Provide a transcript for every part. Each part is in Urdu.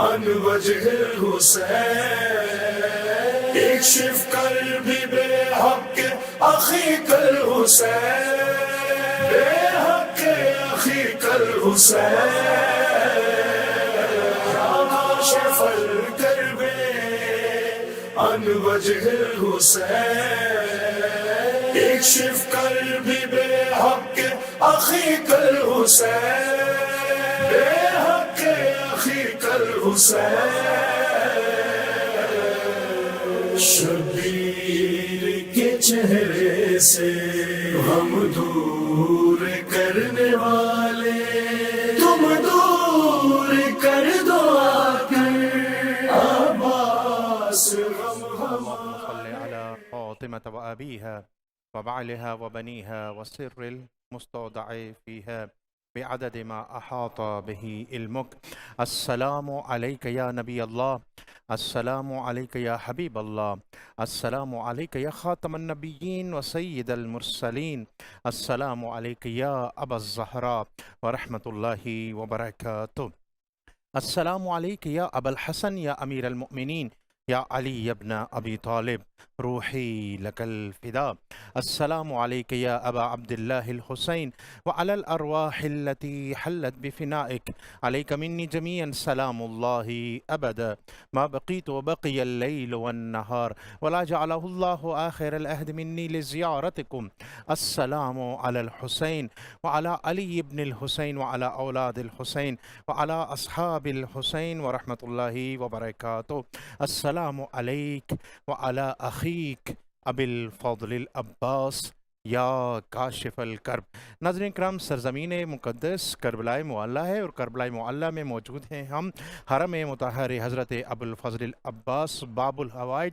عن وجه الحسين اكشف قلبي بحق أخيك الحسين بحق أخيك الحسين يا كاشف الكرب عن وجه الحسين اكشف قلبي بحق أخيك الحسين بحق أخيك الحسين شبیر کے چہرے سے ہم دور کرنے والے تم دور کر دو آ کر عباس غم اللهم صل على فاطمة وأبيها وبعلها وبنيها والسر المستودع فيها بعدد ما أحاط به علمك. السلام عليك يا نبي الله، السلام عليك يا حبيب الله، السلام عليك يا خاتم النبيين وسيد المرسلين، السلام عليك يا أبا الزهراء ورحمة الله وبركاته. السلام عليك يا أبا الحسن يا أمير المؤمنين يا علي بن أبي طالب روحي لك الفداء. السلام عليك يا أبا عبد الله الحسين وعلى الأرواح التي حلت بفنائك عليك مني جميعا سلام الله أبدا ما بقيت وبقي الليل والنهار ولا جعله الله آخر العهد مني لزيارتكم. السلام على الحسين وعلى علي بن الحسين وعلى أولاد الحسين وعلى أصحاب الحسين ورحمة الله وبركاته. السلام عليك وعلى أخيك أبي الفضل العباس یا کاشف الکرب. ناظرین کرام، سرزمین مقدس کربلائے معلیٰ ہے اور کربلائے معلیٰ میں موجود ہیں ہم حرم مطہر حضرت ابو الفضل العباس باب الحوائج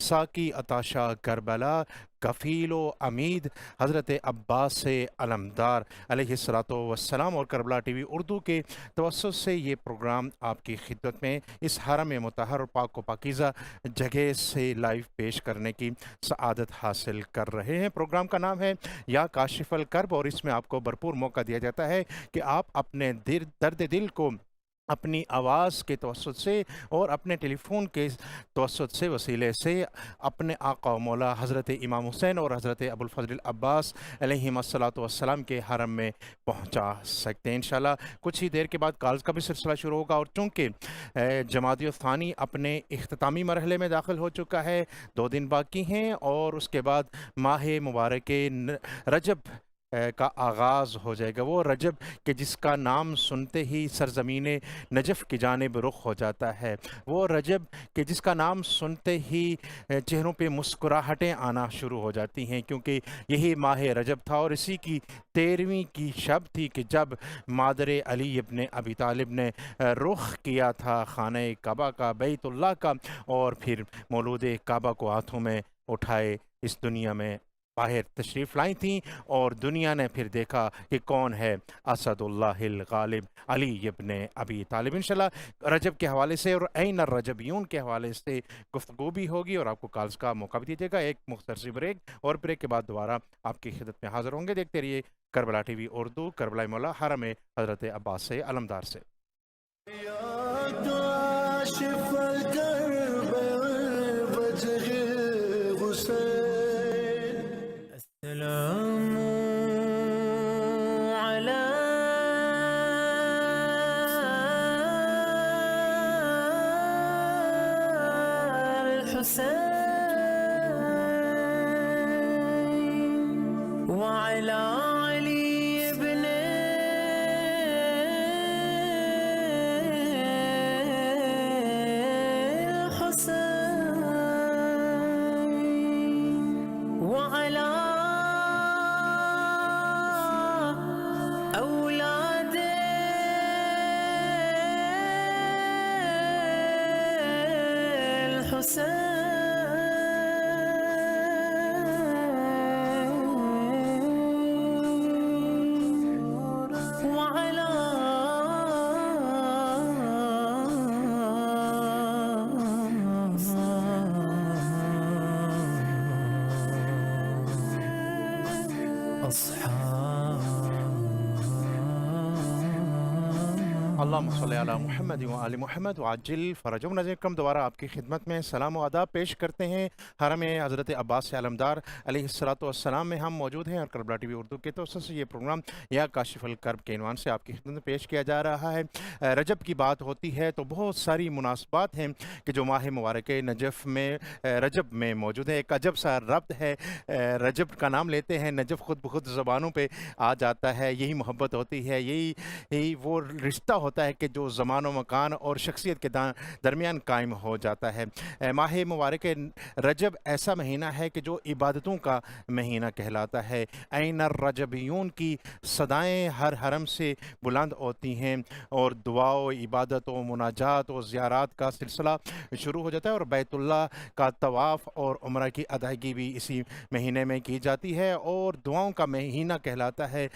ساقی عطا شاہ کربلا کفیل و امید حضرت عباس علمدار علیہ الصلوۃ والسلام، اور کربلا ٹی وی اردو کے توسط سے یہ پروگرام آپ کی خدمت میں اس حرم مطہر اور پاک و پاکیزہ جگہ سے لائیو پیش کرنے کی سعادت حاصل کر رہے ہیں. پروگرام کا نام ہے یا کاشف الکرب، اور اس میں آپ کو بھرپور موقع دیا جاتا ہے کہ آپ اپنے درد دل کو اپنی آواز کے توسط سے اور اپنے ٹیلی فون کے توسط سے وسیلے سے اپنے آقا و مولا حضرت امام حسین اور حضرت ابو الفضل العباس علیہم الصلاۃ والسلام کے حرم میں پہنچا سکتے ہیں. انشاءاللہ کچھ ہی دیر کے بعد کالز کا بھی سلسلہ شروع ہوگا، اور چونکہ جمادی الثانی اپنے اختتامی مرحلے میں داخل ہو چکا ہے، 2 دن باقی ہیں، اور اس کے بعد ماہ مبارک رجب کا آغاز ہو جائے گا. وہ رجب کہ جس کا نام سنتے ہی سرزمین نجف کی جانب رخ ہو جاتا ہے، وہ رجب کہ جس کا نام سنتے ہی چہروں پہ مسکراہٹیں آنا شروع ہو جاتی ہیں، کیونکہ یہی ماہ رجب تھا اور اسی کی 13ویں کی شب تھی کہ جب مادر علی ابن ابی طالب نے رخ کیا تھا خانہ کعبہ کا، بیت اللہ کا، اور پھر مولود کعبہ کو ہاتھوں میں اٹھائے اس دنیا میں باہر تشریف لائی تھیں، اور دنیا نے پھر دیکھا کہ کون ہے اسد اللہ الغالب علی ابن ابی طالب. انشاءاللہ رجب کے حوالے سے اور عین الرجبیون کے حوالے سے گفتگو بھی ہوگی، اور آپ کو کالز کا موقع بھی دیجیے گا. ایک مختصر سی بریک، اور بریک کے بعد دوبارہ آپ کی خدمت میں حاضر ہوں گے. دیکھتے رہیے کربلا ٹی وی اردو، کربلا مولا حرم حضرت عباس علمدار سے. السلام على الحسين وعلى علي بن الحسين وعلى أولاد الحسين اللہم صلی علی محمد و آل محمد وعجل فرجهم ناظرین اکرام، دوبارہ آپ کی خدمت میں سلام و آداب پیش کرتے ہیں۔ حرم حضرت عباس علمدار علیہ السلام میں ہم موجود ہیں، اور کربلا ٹی وی اردو کے توسط سے یہ پروگرام یا کاشف الکرب کے عنوان سے آپ کی خدمت میں پیش کیا جا رہا ہے۔ رجب کی بات ہوتی ہے تو بہت ساری مناسبات ہیں کہ جو ماہ مبارک نجف میں رجب میں موجود ہے۔ ایک عجب سا ربط ہے، رجب کا نام لیتے ہیں، نجف خود بخود زبانوں پہ آ جاتا ہے۔ یہی محبت ہوتی ہے، یہی وہ رشتہ ہوتا ہے کہ جو زمان و مکان اور شخصیت کے درمیان قائم ہو جاتا ہے۔ ماہ مبارک رجب ایسا مہینہ ہے کہ جو عبادتوں کا مہینہ کہلاتا ہے۔ عین الرجبیون کی صدائیں ہر حرم سے بلند ہوتی ہیں، اور دعا و عبادت و مناجات و زیارات کا سلسلہ شروع ہو جاتا ہے، اور بیت اللہ کا طواف اور عمرہ کی ادائیگی بھی اسی مہینے میں کی جاتی ہے، اور دعاؤں کا مہینہ کہلاتا ہے۔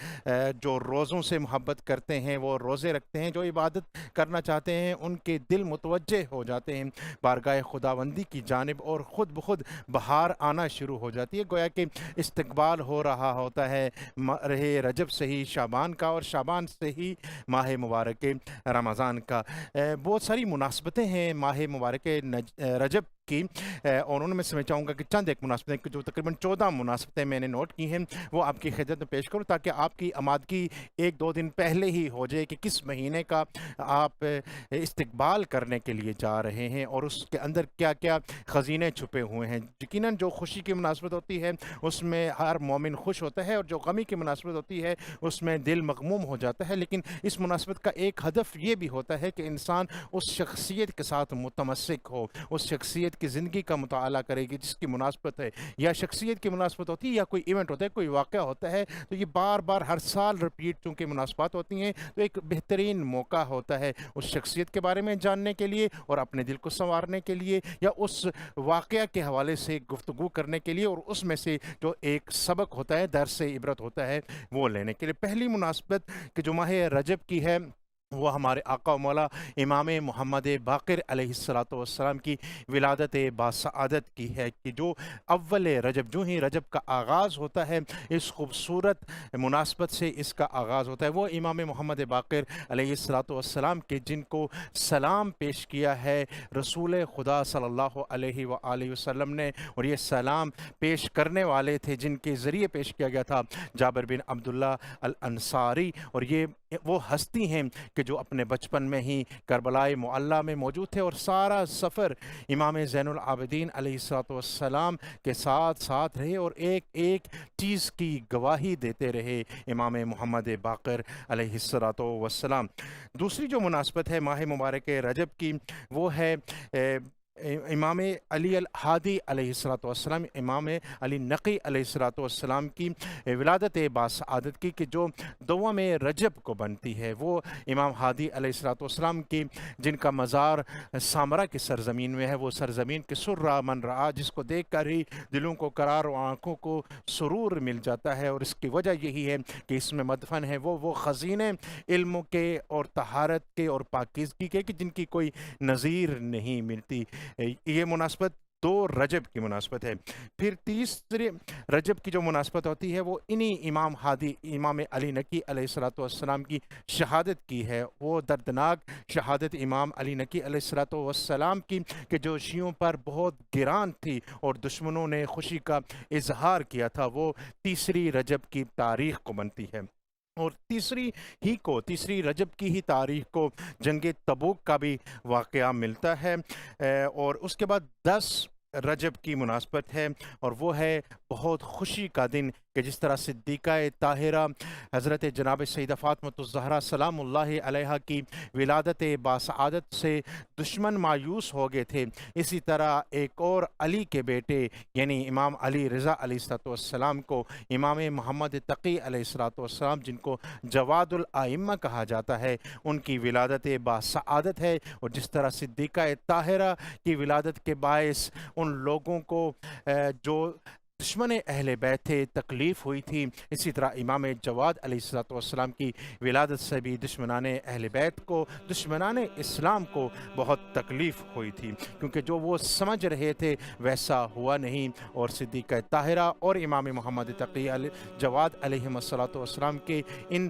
جو روزوں سے محبت کرتے ہیں وہ روزے رکھتے ہیں، جو عبادت کرنا چاہتے ہیں ان کے دل متوجہ ہو جاتے ہیں بارگاہ خداوندی کی جانب، اور خود بخود بہار آنا شروع ہو جاتی ہے، گویا کہ استقبال ہو رہا ہوتا ہے رہے رجب سے ہی شعبان کا، اور شعبان سے ہی ماہ مبارک رمضان کا۔ بہت ساری مناسبتیں ہیں ماہ مبارک رجب کی، اور ان میں سے میں چاہوں گا کہ چند ایک مناسبتیں جو تقریباً 14 مناسبتیں میں نے نوٹ کی ہیں وہ آپ کی خدمت میں پیش کروں، تاکہ آپ کی آمادگی ایک دو دن پہلے ہی ہو جائے کہ کس مہینے کا آپ استقبال کرنے کے لیے جا رہے ہیں، اور اس کے اندر کیا کیا خزینے چھپے ہوئے ہیں۔ یقیناً جو خوشی کی مناسبت ہوتی ہے اس میں ہر مومن خوش ہوتا ہے، اور جو غمی کی مناسبت ہوتی ہے اس میں دل مغموم ہو جاتا ہے، لیکن اس مناسبت کا ایک ہدف یہ بھی ہوتا ہے کہ انسان اس شخصیت کے ساتھ متمسک ہو، اس شخصیت کی زندگی کا مطالعہ کرے گی جس کی مناسبت ہے، یا شخصیت کی مناسبت ہوتی ہے، یا کوئی ایونٹ ہوتا ہے، کوئی واقعہ ہوتا ہے، تو یہ بار بار ہر سال رپیٹ چونکہ مناسبات ہوتی ہیں تو ایک بہترین موقع ہوتا ہے اس شخصیت کے بارے میں جاننے کے لیے، اور اپنے دل کو سنوارنے کے لیے، یا اس واقعہ کے حوالے سے گفتگو کرنے کے لیے، اور اس میں سے جو ایک سبق ہوتا ہے، درس عبرت ہوتا ہے، وہ لینے کے لیے۔ پہلی مناسبت کہ جو ماہ رجب کی ہے وہ ہمارے آقا و مولا امام محمد باقر علیہ السلام کی ولادت باسعادت کی ہے، کہ جو اول رجب، جو ہی رجب کا آغاز ہوتا ہے، اس خوبصورت مناسبت سے اس کا آغاز ہوتا ہے۔ وہ امام محمد باقر علیہ السلام کے جن کو سلام پیش کیا ہے رسول خدا صلی اللہ علیہ وآلہ وسلم نے، اور یہ سلام پیش کرنے والے تھے جن کے ذریعے پیش کیا گیا تھا جابر بن عبداللہ الانصاری، اور یہ وہ ہستی ہیں کہ جو اپنے بچپن میں ہی کربلائے معلیٰ میں موجود تھے، اور سارا سفر امام زین العابدین علیہ السلام کے ساتھ ساتھ رہے، اور ایک ایک چیز کی گواہی دیتے رہے امام محمد باقر علیہ السلام۔ دوسری جو مناسبت ہے ماہ مبارک رجب کی وہ ہے امام علی الہادی علیہ السلام، امام علی نقی علیہ السلام کی ولادت باسعادت کی، کہ جو دوم رجب کو بنتی ہے۔ وہ امام ہادی علیہ السلام کی جن کا مزار سامرا کی سرزمین میں ہے، وہ سرزمین کے سرا من رعا، جس کو دیکھ کر ہی دلوں کو قرار و آنکھوں کو سرور مل جاتا ہے، اور اس کی وجہ یہی ہے کہ اس میں مدفن ہے وہ خزینے علم کے اور طہارت کے اور پاکیزگی کے کہ جن کی کوئی نظیر نہیں ملتی۔ یہ مناسبت 2 رجب کی مناسبت ہے۔ پھر تیسرے رجب کی جو مناسبت ہوتی ہے وہ انہی امام ہادی، امام علی نقی علیہ السلام کی شہادت کی ہے۔ وہ دردناک شہادت امام علی نقی علیہ السلام کی کہ جو شیعوں پر بہت گران تھی اور دشمنوں نے خوشی کا اظہار کیا تھا، وہ تیسری رجب کی تاریخ کو بنتی ہے۔ اور تیسری رجب کی ہی تاریخ کو جنگ تبوک کا بھی واقعہ ملتا ہے، اور اس کے بعد 10 رجب کی مناسبت ہے، اور وہ ہے بہت خوشی کا دن کہ جس طرح صدیقہ طاہرہ حضرت جناب سیدہ فاطمۃ الزہرا سلام اللہ علیہا کی ولادت باسعادت سے دشمن مایوس ہو گئے تھے، اسی طرح ایک اور علی کے بیٹے یعنی امام علی رضا علیہ السلام کو امام محمد تقی علیہ السلام، جن کو جواد الائمہ کہا جاتا ہے، ان کی ولادت باسعادت ہے۔ اور جس طرح صدیقہ طاہرہ کی ولادت کے باعث ان لوگوں کو جو دشمن اہل بیت تھے تکلیف ہوئی تھی، اسی طرح امام جواد علیہ السلام کی ولادت سے بھی دشمنان اہل بیت کو، دشمنان اسلام کو بہت تکلیف ہوئی تھی، کیونکہ جو وہ سمجھ رہے تھے ویسا ہوا نہیں، اور صدیقہ طاہرہ اور امام محمد تقی جواد علیہ السلام کے ان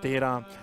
13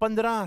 15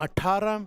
18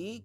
1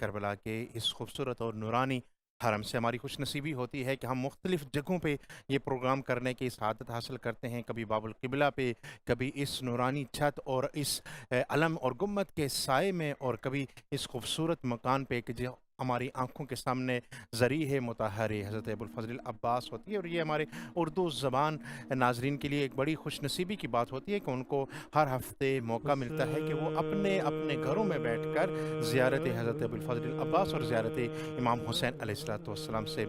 کربلا کے اس خوبصورت اور نورانی حرم سے ہماری خوش نصیبی ہوتی ہے کہ ہم مختلف جگہوں پہ یہ پروگرام کرنے کی سعادت حاصل کرتے ہیں، کبھی باب القبلہ پہ، کبھی اس نورانی چھت اور اس علم اور گنبد کے سائے میں، اور کبھی اس خوبصورت مکان پہ کہ جو ہماری آنکھوں کے سامنے ذریح مطہر حضرت ابوالفضل العباس ہوتی ہے۔ اور یہ ہمارے اردو زبان ناظرین کے لیے ایک بڑی خوش نصیبی کی بات ہوتی ہے کہ ان کو ہر ہفتے موقع ملتا ہے کہ وہ اپنے اپنے گھروں میں بیٹھ کر زیارت حضرت ابوالفضل العباس اور زیارت امام حسین علیہ السلام سے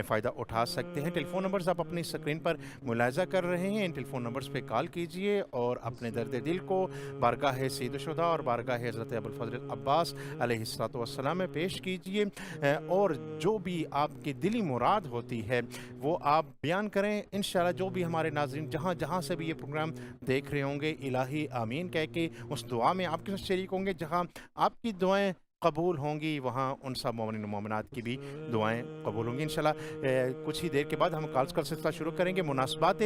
فائدہ اٹھا سکتے ہیں۔ ٹیلی فون نمبرز آپ اپنی اسکرین پر ملاحظہ کر رہے ہیں، ان ٹیلی فون نمبرز پہ کال کیجئے اور اپنے درد دل کو بارگاہ سید الشہداء اور بارگاہ حضرت ابوالفضل العباس علیہ السلام میں پیش کیجئے، اور جو بھی آپ کی دلی مراد ہوتی ہے وہ آپ بیان کریں۔ انشاءاللہ جو بھی ہمارے ناظرین جہاں سے بھی یہ پروگرام دیکھ رہے ہوں گے، الہی آمین کہہ کے اس دعا میں آپ کے ساتھ شریک ہوں گے۔ جہاں آپ کی دعائیں قبول ہوں گی وہاں ان سب مومنین و مومنات کی بھی دعائیں قبول ہوں گی انشاءاللہ۔ کچھ ہی دیر کے بعد ہم کالز کا سلسلہ شروع کریں گے۔ مناسبات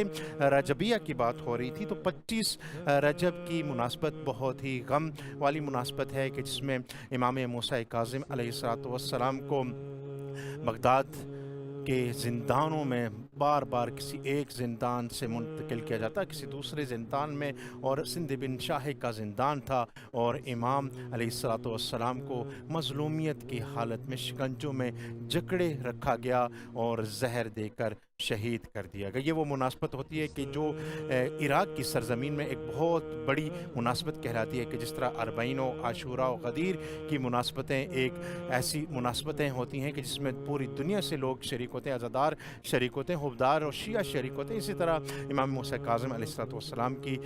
رجبیہ کی بات ہو رہی تھی، تو 25 رجب کی مناسبت بہت ہی غم والی مناسبت ہے کہ جس میں امام موسیٰ کاظم علیہ السلام کو بغداد کے زندانوں میں بار بار کسی ایک زندان سے منتقل کیا جاتا، کسی دوسرے زندان میں، اور سندھ بن شاہ کا زندان تھا، اور امام علیہ السلام کو مظلومیت کی حالت میں شکنجوں میں جکڑے رکھا گیا اور زہر دے کر شہید کر دیا گیا۔ یہ وہ مناسبت ہوتی ہے کہ جو عراق کی سرزمین میں ایک بہت بڑی مناسبت کہلاتی ہے کہ جس طرح اربعین و عاشوراء و غدیر کی مناسبتیں ایک ایسی مناسبتیں ہوتی ہیں کہ جس میں پوری دنیا سے لوگ شریک ہوتے ہیں، عزادار شریک ہوتے ہیں، حبدار اور شیعہ شریک ہوتے ہیں۔ اسی طرح امام موسیٰ کاظم علیہ السلام کی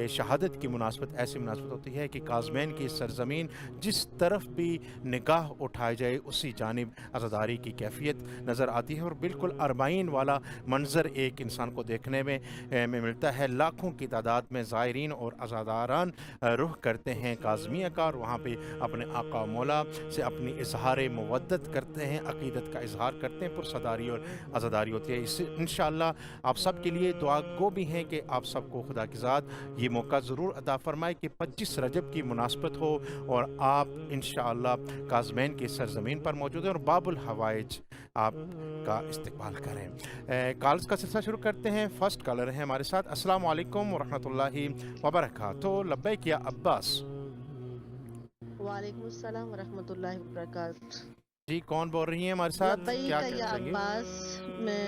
شہادت کی مناسبت ایسی مناسبت ہوتی ہے کہ کاظمین کی سرزمین جس طرف بھی نگاہ اٹھائی جائے اسی جانب عزاداری کی کیفیت نظر آتی ہے، اور بالکل اربعین والا منظر ایک انسان کو دیکھنے میں ملتا ہے۔ لاکھوں کی تعداد میں زائرین اور عزاداران رخ کرتے ہیں کاظمیہ کا، اور وہاں پہ اپنے آقا مولا سے اپنی اظہار مودت کرتے ہیں، عقیدت کا اظہار کرتے ہیں، پرصداری اور عزاداری ہوتی ہے۔ اس انشاءاللہ آپ سب کے لیے دعا گو بھی ہیں کہ آپ سب کو خدا کی ذات یہ موقع ضرور عطا فرمائے کہ 25 رجب کی مناسبت ہو اور آپ انشاءاللہ کاظمین کی سرزمین پر موجود ہیں اور باب الحوائج آپ کا استقبال کریں۔ کالز کا سلسلہ شروع کرتے ہیں۔ فرسٹ کالر ہیں ہمارے ساتھ۔ السلام علیکم ورحمۃ اللہ وبرکاتہ۔ لبیک یا عباس۔ وعلیکم السلام ورحمۃ اللہ وبرکاتہ۔ جی کون بول رہی ہیں ہمارے ساتھ؟ لبیک کیا یا کہیں گے؟ عباس، میں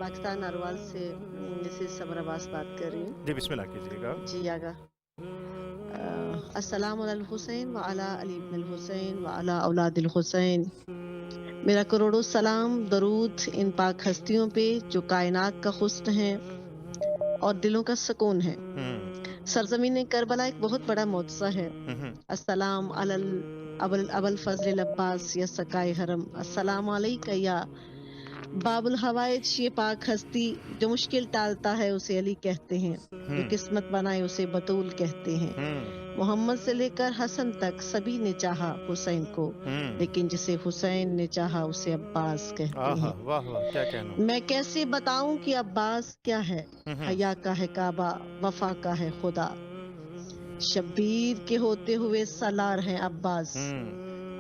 پاکستان ناروال سے مسز صبر عباس بات کر رہی ہوں۔ جی بسم اللہ کیجیے گا۔ جی آگا۔ السلام علی الحسین وعلی علی ابن الحسین وعلی اولاد الحسین۔ میرا کروڑوں سلام درود ان پاک ہستیوں پہ جو کائنات کا حسن ہے اور دلوں کا سکون ہے۔ سرزمین کربلا ایک بہت بڑا معجزہ ہے۔ السلام علی ابوالفضل العباس یا سقائے حرم، السلام علیکہ یا باب الحوائج۔ یہ پاک ہستی جو مشکل ٹالتا ہے اسے علی کہتے ہیں، جو قسمت بنائے اسے بطول کہتے ہیں۔ محمد سے لے کر حسن تک سبھی نے چاہا حسین کو، لیکن جسے حسین نے چاہا اسے عباس کہتے ہیں۔ واہ واہ کیا کہنا۔ میں کیسے بتاؤں کہ عباس کیا ہے؟ حیا کا ہے کعبہ، وفا کا ہے خدا، شبیر کے ہوتے ہوئے سالار ہیں عباس۔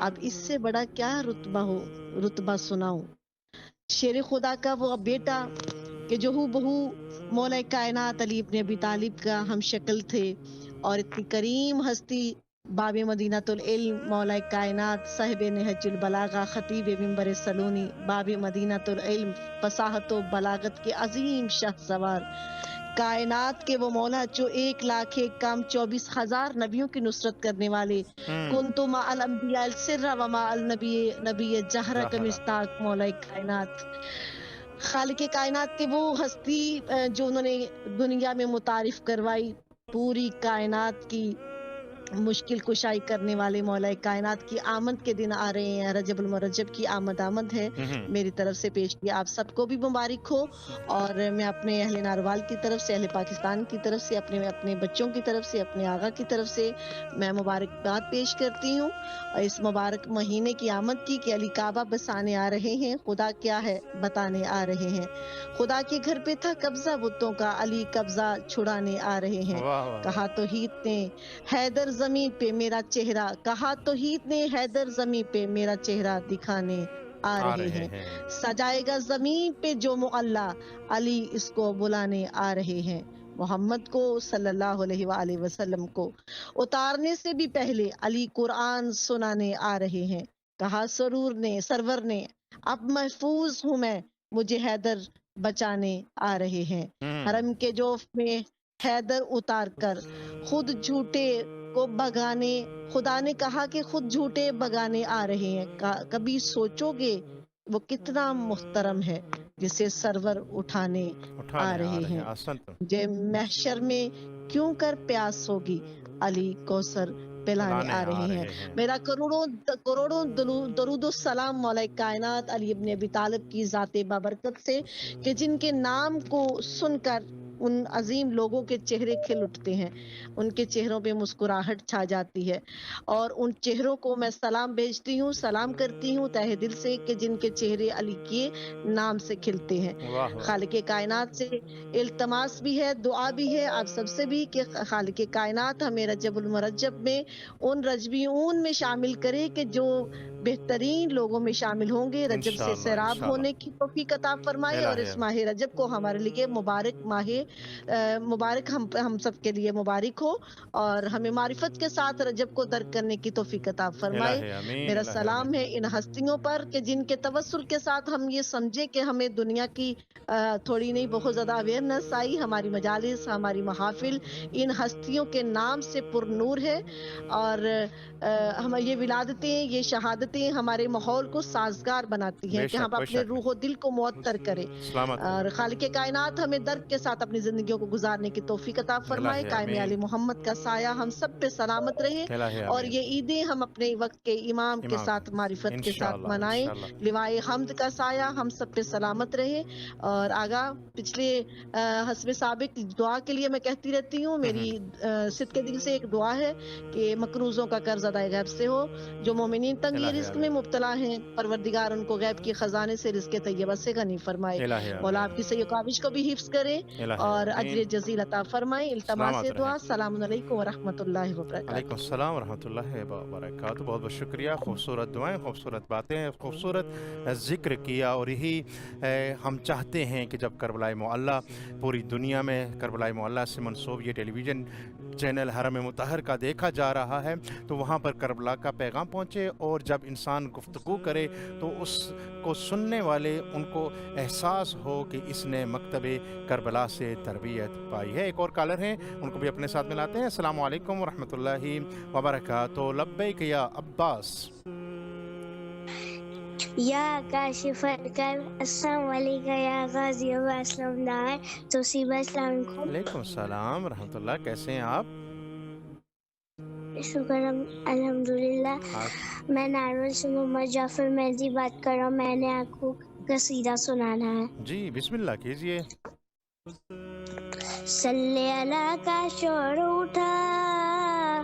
اب اس سے بڑا کیا رتبہ سناؤں؟ شیر خدا کا وہ بیٹا کہ جو ہو بہو مولا کائنات علی ابن ابی طالب کا ہم شکل تھے، اور اتنی کریم ہستی باب مدینۃ العلم مولا کائنات صاحب نہج البلاغہ خطیب منبر سلونی باب مدینۃ العلم فصاحت و بلاغت کے عظیم شاہ سوار کائنات کے وہ مولا جو 1,01,24,000 نبیوں کی نصرت کرنے والے، کنتم مع الانبیاء السر و مع النبی جہرہ کا مصداق مولا کائنات، خالق کائنات کے وہ ہستی جو انہوں نے دنیا میں متعارف کروائی، پوری کائنات کی مشکل کشائی کرنے والے مولا کائنات کی آمد کے دن آ رہے ہیں۔ رجب المرجب کی آمد ہے، میری طرف سے پیش کیا آپ سب کو بھی مبارک ہو، اور میں اپنے اہل ناروال کی طرف سے، اہل پاکستان کی طرف سے، اپنے بچوں کی طرف سے، اپنے آغا کی طرف سے میں مبارکباد پیش کرتی ہوں، اور اس مبارک مہینے کی آمد کی کہ علی کعبہ بسانے آ رہے ہیں، خدا کیا ہے بتانے آ رہے ہیں۔ خدا کے گھر پہ تھا قبضہ بتوں کا، علی قبضہ چھڑانے آ رہے ہیں۔ کہا توحید نے حیدر زمین پہ میرا چہرہ، کہا توحید نے حیدر زمین پہ میرا چہرہ دکھانے آ رہے ہیں، سجائے گا زمین پہ جو معلا، علی اس کو بلانے آ رہے ہیں۔ محمد کو صلی اللہ علیہ وآلہ وسلم کو اتارنے سے بھی پہلے علی قرآن سنانے آ رہے ہیں، کہا سرور نے اب محفوظ ہوں میں، مجھے حیدر بچانے آ رہے ہیں۔ حرم کے جوف میں حیدر اتار کر خود جھوٹے کو بگانے، خدا نے کہا کہ خود جھوٹے بگانے آ رہے ہیں، کبھی سوچو گے وہ کتنا محترم ہے جسے سرور اٹھانے آ رہے ہیں۔ مجھے محشر میں کیوں کر پیاس ہوگی، علی کوثر پلانے آ رہے ہیں۔ میرا کروڑوں درود و سلام مولا کائنات علی ابن ابی طالب کی ذات بابرکت سے، کہ جن کے نام کو سن کر ان عظیم لوگوں کے چہرے کھل اٹھتے ہیں، ان کے چہروں پہ مسکراہٹ چھا جاتی ہے، اور ان چہروں کو میں سلام بھیجتی ہوں، سلام کرتی ہوں تہ دل سے، کہ جن کے چہرے علی کے نام سے کھلتے ہیں۔ خالق کائنات سے التماس بھی ہے، دعا بھی ہے آپ سب سے بھی، کہ خالق کائنات ہمیں رجب المرجب میں ان رجبیون میں شامل کرے کہ جو بہترین لوگوں میں شامل ہوں گے، رجب سے سیراب ہونے کی توفیق عطا فرمائے، اور اس ماہ رجب کو ہمارے لیے مبارک ہم سب کے لیے مبارک ہو، اور ہمیں معرفت کے ساتھ رجب کو درک کرنے کی توفیق عطا فرمائے۔ میرا سلام ہے ان ہستیوں پر کہ جن کے توسل کے ساتھ ہم یہ سمجھے کہ ہمیں دنیا کی تھوڑی نہیں بہت زیادہ اویئرنس آئی، ہماری مجالس، ہماری محافل ان ہستیوں کے نام سے پر نور ہے، اور ہم یہ ولادتیں، یہ شہادتیں ہمارے ماحول کو سازگار بناتی ہیں کہ ہم اپنے روح و دل کو معطر کریں، اور خالق کائنات ہمیں درد کے ساتھ اپنی زندگیوں کو گزارنے کی توفیق عطا فرمائے۔ قائم علی محمد کا سایہ ہم سب پہ سلامت رہے، اور یہ عیدیں ہم اپنے وقت کے امام کے ساتھ معرفت کے ساتھ منائیں۔ لوائے حمد کا سایہ ہم سب پہ سلامت رہے۔ اور آگاہ پچھلے حسب سابق دعا کے لیے میں کہتی رہتی ہوں، میری صدق دل سے ایک دعا ہے کہ مقروضوں کا قرض ادائے غیب سے ہو، جو مومنین تنگی رزق میں مبتلا ہیں پروردگار ان کو غیب کی خزانے سے رزق طیبہ سے غنی فرمائے۔ مولا آپ کی سعی و کاوش کو بھی حفظ کرے اور اجر جزیل عطا فرمائے۔ التماس دعا، السلام علیکم ورحمۃ اللہ وبرکاتہ۔ وعلیکم السلام ورحمۃ اللہ وبرکاتہ۔ بہت بہت شکریہ، خوبصورت دعائیں، خوبصورت باتیں، خوبصورت ذکر کیا، اور یہی ہم چاہتے ہیں کہ جب کربلائے معلیٰ پوری دنیا میں کربلائے معلیٰ سے منسوب یہ ٹیلی ویژن چینل حرم مطہر کا دیکھا جا رہا ہے تو وہاں پر کربلا کا پیغام پہنچے، اور جب انسان گفتگو کرے تو اس کو سننے والے ان کو احساس ہو کہ اس نے مکتب کربلا سے تربیت پائی ہے۔ ایک اور کالر ہیں، ان کو بھی اپنے ساتھ ملاتے ہیں۔ السلام علیکم ورحمۃ اللہ وبرکاتہ۔ لبیک یا عباس۔ یا کاشف الکرب، السلام علیکم یا غازی و اسلام دار توصیبہ، السلام علیکم۔ وعلیکم السلام ورحمۃ اللہ، کیسے ہیں آپ؟ شکر الحمدللہ۔ میں نارول سے محمد جعفر مہدی بات کر رہا ہوں، میں نے آپ کو قصیدہ سنانا ہے۔ جی بسم اللہ کیجیے۔ صلی اللہ کا شور اٹھا،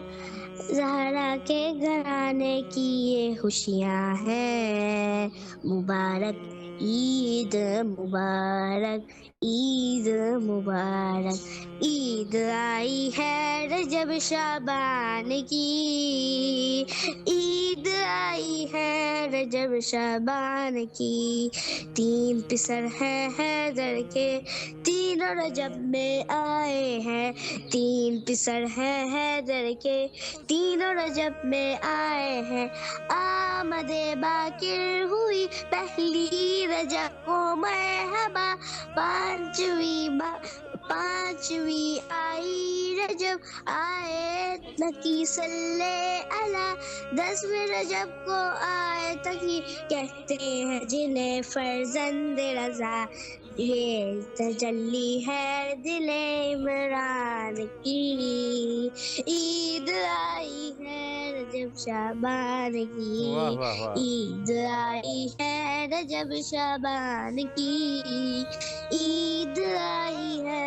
زہرا کے گھرانے کی یہ خوشیاں ہیں، مبارک عید مبارک عید مبارک۔ عید آئی ہے رجب شعبان کی، عید آئی ہے رجب شعبان کی، تین پسر ہیں حیدر کے تینوں رجب میں آئے ہیں، تین پسر ہیں حیدر کے تینوں رجب میں آئے ہیں، آمد باکر ہوئی پہلی رجب کو مرحبا، پانچویں آئی رجب آئے تقی صلی علی، 10ویں رجب کو آئے تقی کہتے ہیں جنہیں فرزند رضا، یہ تجلی ہے دل عمران کی، عید آئی ہے رجب شعبان کی، عید آئی ہے رجب شعبان کی، عید آئی ہے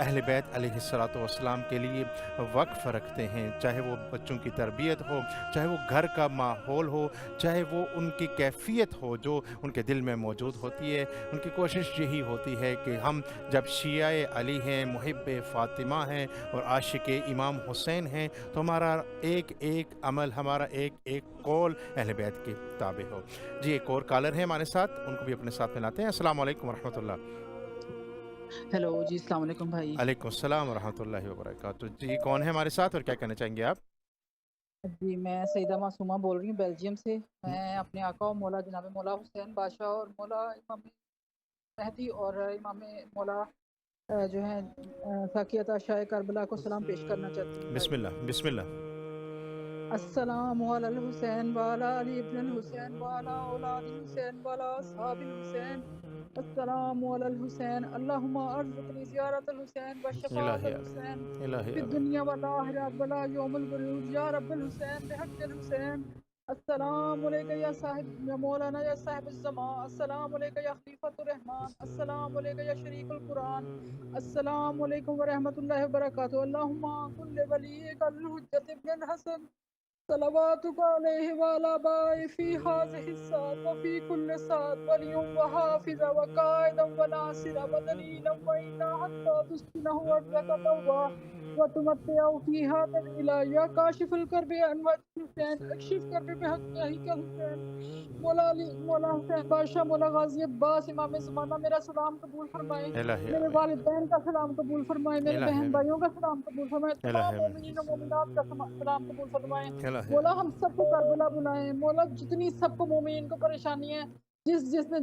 اہل بیت علیہ الصلوۃ والسلام کے لیے وقف رکھتے ہیں، چاہے وہ بچوں کی تربیت ہو، چاہے وہ گھر کا ماحول ہو، چاہے وہ ان کی کیفیت ہو جو ان کے دل میں موجود ہوتی ہے، ان کی کوشش یہی ہوتی ہے کہ ہم جب شیعہ علی ہیں، محب فاطمہ ہیں اور عاشق امام حسین ہیں تو ہمارا ایک ایک عمل، ہمارا ایک ایک قول اہل بیت کے تابع ہو۔ جی ایک اور کالر ہیں ہمارے ساتھ، ان کو بھی اپنے ساتھ ملاتے ہیں۔ السلام علیکم ورحمۃ اللہ۔ ہیلو جی، السلام علیکم بھائی۔ علیکم السلام ورحمۃ اللہ وبرکاتہ۔ جی کون ہے ہمارے ساتھ اور کیا کہنا چاہیں گے آپ؟ جی میں سیدہ معصومہ بول رہی ہوں بیلجیم سے۔ میں اپنے آقا و مولا جناب مولا حسین بادشاہ اور مولا امام مہدی اور امام مولا جو ہیں ساقیت شاہ کربلا کو سلام پیش کرنا چاہتی ہوں۔ بسم اللہ بسم اللہ۔ السلام علی الحسین والا علی ابن الحسین والا اولاد الحسین والا اصحاب الحسین۔ السلام علی الحسین، اللہم ارزقنی زیارت الحسین و شفاعت الحسین فی الدنیا والآخرہ ولا یوم البروج یا رب الحسین بحق الحسین۔ السلام علیکہ یا صاحب یا مولانا یا صاحب الزمان، السلام علیکہ یا خلیفۃ الرحمن، السلام علیکہ یا شریک القرآن، السلام علیکم ورحمۃ اللہ وبرکاتہ۔ اللہم کل ولیک الحجۃ ابن الحسن صلواتک علیہ وعلی آبائہ فی ہذہ الساعۃ وفی کل ساعۃ ولی وحافظ وقائدا وناصرا ودلیلا وعینا حتی تسکنہ ارضک طوعا وتمتع فیہا طویلا یا کاشف الکرب عن وجہ حسین اکشف کرب بحقہ حسین۔ مولا علی، مولا حسین بادشاہ، مولا غازی عباس امام زمانہ میرا سلام قبول فرمائے، میرے والدین کا سلام قبول فرمائے، میرے بہن بھائیوں کا سلام قبول فرمائے، تمام مومنین و مومنات کا سلام قبول فرمائے۔ مولا ہم سب کو کربلا بلائیں، مولا جتنی سب کو مومنین کو پریشانی ہے، جس نے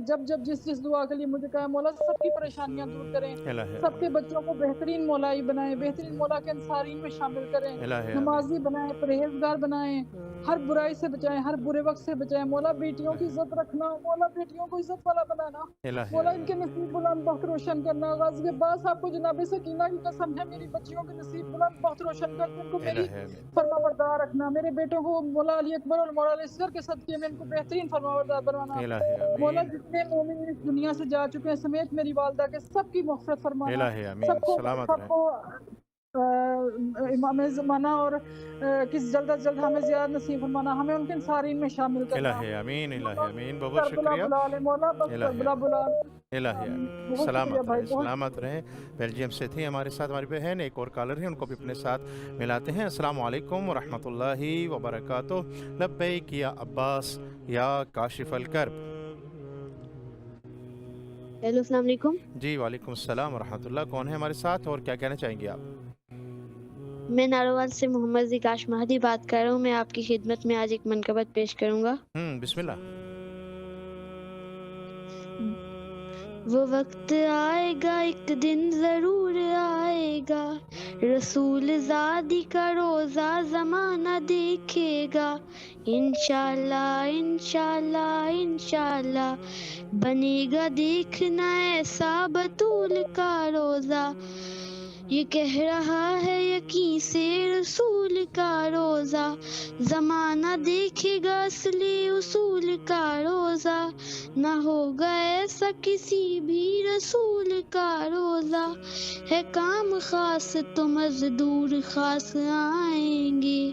جس دعا کے لیے مجھے کہا مولا سب کی پریشانیاں دور کریں، سب کے بچوں کو بہترین مولائی بنائیں، بہترین مولا کے انصارین میں شامل کریں، نمازی بنائیں، پرہیزگار بنائیں، ہر برائی سے بچائیں، ہر برے وقت سے بچائیں۔ مولا بیٹیوں کی عزت رکھنا، مولا بیٹیوں کو عزت والا بنانا، مولا ان کے نصیب بلند بخت روشن کرنا۔ غازی عباس آپ کو جناب سکینہ کی قسم ہے، میری بچیوں کے نصیب بلند بخت روشن کر کے ان کو میری فرما بردار رکھنا، میرے بیٹوں کو مولا علی اکبر اور مولا علی اصغر کے صدقے میں ان کو بہترین فرما بردار بنوانا۔ مولا جتنے مومن اس دنیا سے جا چکے ہیں سمیت میری والدہ کے سب کی مغفرت فرمانا، سب کو امام زمانہ اور کس جلد از جلد ہمیں زیادہ نصیب فرمانا، ہمیں ان کے انصارین میں شامل کرنا۔ الہی آمین، الہی آمین، بہت شکریہ۔ سلامت رہیں۔ بیلجیم سے تھی ہمارے ساتھ ہماری بہن، ایک اور کالر ہیں، ان کو بھی اپنے ساتھ ملاتے ہیں۔ السلام علیکم ورحمۃ اللہ وبرکاتہ۔ لبیک یا عباس یا کاشف الکرب۔ ہیلو السلام علیکم۔ جی وعلیکم السلام ورحمۃ اللہ۔ کون ہے ہمارے ساتھ اور کیا کہنا چاہیں گے آپ؟ میں ناروال سے محمد زکاش مہدی بات کر رہا ہوں۔ میں آپ کی خدمت میں آج ایک منقبت پیش کروں گا۔ بسم اللہ۔ وہ وقت آئے گا ایک دن ضرور آئے گا، رسول زادی کا روزہ زمانہ دیکھے گا، انشاءاللہ انشاءاللہ انشاءاللہ بنے گا دیکھنا ایسا بطول کا روزہ، یہ کہہ رہا ہے یقین سے رسول کا روزہ، زمانہ دیکھے گا اصلی اصول کا روزہ، نہ ہوگا ایسا کسی بھی رسول کا روزہ، ہے کام خاص تو مزدور خاص آئیں گے،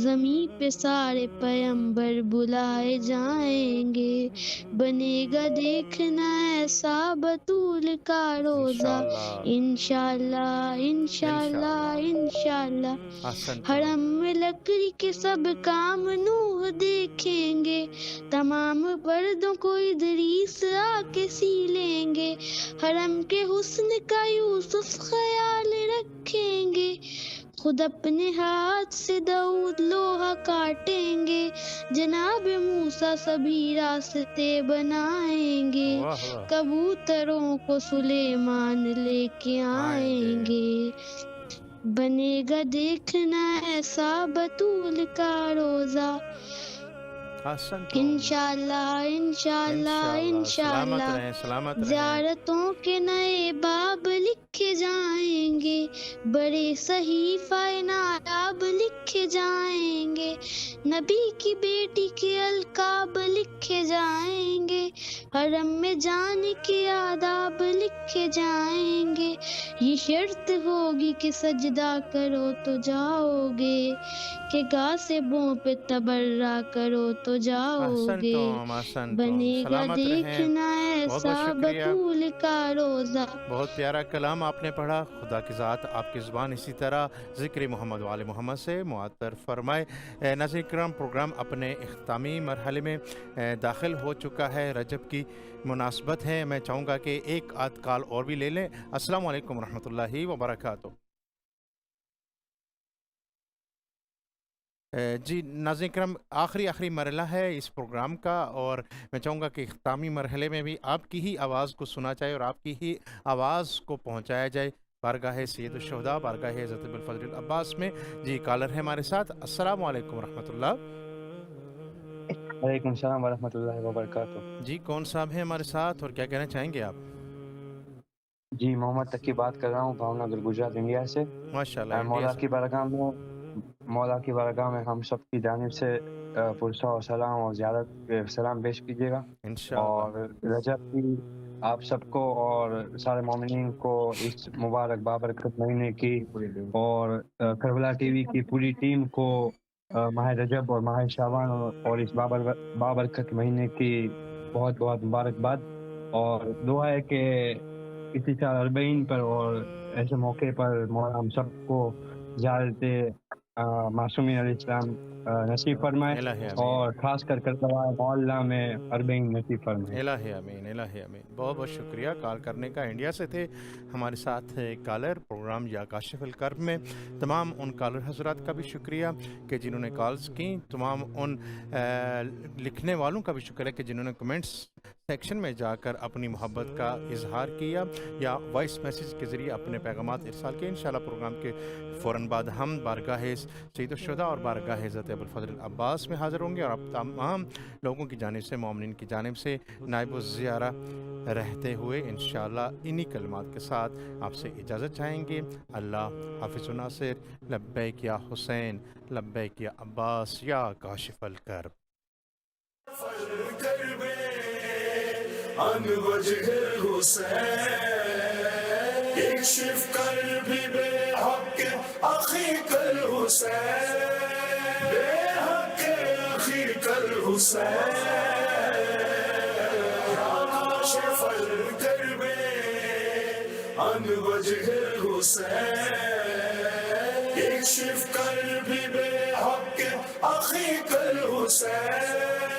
زمین پہ سارے پیمبر بلائے جائیں گے، بنے گا دیکھنا ایسا بطول کا روزہ، انشاءاللہ انشاءاللہ انشاءاللہ، حرم میں لکڑی کے سب کام نوح دیکھیں گے، تمام پردوں کو ادریس آ کے سی لیں گے، حرم کے حسن کا یوسف خیال رکھیں گے، خود اپنے ہاتھ سے داؤد لوہا کاٹیں گے، جناب موسیٰ سبھی راستے بنائیں گے، کبوتروں کو سلیمان لے کے آئیں گے، بنے گا دیکھنا ایسا بطول کا روزہ، انشاءاللہ انشاءاللہ انشاءاللہ، زیارتوں کے نئے باب لکھے جائیں گے، بڑے صحیفہ نایاب لکھے جائیں گے، نبی کی بیٹی کے القاب لکھے جائیں گے، حرم میں جانے کے آداب لکھے جائیں گے، یہ شرط ہوگی کہ سجدہ کرو تو جاؤ گے، کہ غاصبوں پہ تبرہ کرو تو جاؤ گے، بنے گا سلامت رہیں، دیکھنا بہت ایسا بہت شکریہ، بطول کا روزہ۔ بہت پیارا کلام آپ نے پڑھا، خدا کی ذات آپ کی زبان اسی طرح ذکر محمد و آل محمد سے معطر فرمائے۔ ناظرین کرام، پروگرام اپنے اختتامی مرحلے میں داخل ہو چکا ہے، رجب کی مناسبت ہے، میں چاہوں گا کہ ایک آدھ کال اور بھی لے لیں۔ السلام علیکم ورحمۃ اللہ وبرکاتہ۔ جی ناظرین کرام، آخری مرحلہ ہے اس پروگرام کا، اور میں چاہوں گا کہ اختتامی مرحلے میں بھی آپ کی ہی آواز کو سنا جائے اور آپ کی ہی آواز کو پہنچایا جائے بارگاہ سید الشہداء، بارگاہ حضرت ابوالفضل العباس میں۔ جی کالر ہے ہمارے ساتھ، السلام علیکم ورحمۃ اللہ۔ وعلیکم السلام ورحمۃ اللہ وبرکاتہ۔ جی کون صاحب ہیں ہمارے ساتھ اور کیا کہنا چاہیں گے آپ؟ جی محمد تقی بات کر رہا ہوں، بھاؤ نگر گجرات انڈیا سے۔ ماشاء اللہ، مولا کی بارگاہ میں ہم سب کی جانب سے پرسہ و سلام اور زیارت سلام پیش کیجیے گا، اور رجب کی آپ سب کو اور سارے مومنین کو اس مبارک بابرکت مہینے کی، اور کربلا ٹی وی کی پوری ٹیم کو ماہ رجب اور ماہ شعبان اور اس بابرکت مہینے کی بہت بہت مبارکباد، اور دعا ہے کہ اسی سال 40 پر اور ایسے موقع پر مولا ہم سب کو زیارت معصومین علیہ السلام نصیب فرمائے، اور خاص کر محلہ میں 40 نصیب فرمائے۔ الہ آمین، الہ آمین۔ بہت بہت شکریہ کال کرنے کا۔ انڈیا سے تھے ہمارے ساتھ کالر پروگرام یا کاشف الکرب میں۔ تمام ان کالر حضرات کا بھی شکریہ کہ جنہوں نے کالز کی، تمام ان لکھنے والوں کا بھی شکریہ کہ جنہوں نے کمنٹس سیکشن میں جا کر اپنی محبت کا اظہار کیا یا وائس میسیج کے ذریعے اپنے پیغامات ارسال کیے۔ انشاءاللہ پروگرام کے فوراً بعد ہم بارگاہ سید الشہداء اور بارگاہ حضرت ابوالفضل العباس میں حاضر ہوں گے، اور اب تمام لوگوں کی جانب سے، مومنین کی جانب سے نائب الزیارہ رہتے ہوئے انشاءاللہ انہی کلمات کے ساتھ آپ سے اجازت چاہیں گے۔ اللہ حافظ و ناصر، لبیک یا حسین، لبیک یا عباس، یا کاشف الکرب۔ عن وجه الحسين اكشف قلبي بحق أخيك الحسين، بحق أخيك الحسين، يا كاشف الكرب عن وجه الحسين اكشف قلبي بحق أخيك الحسين۔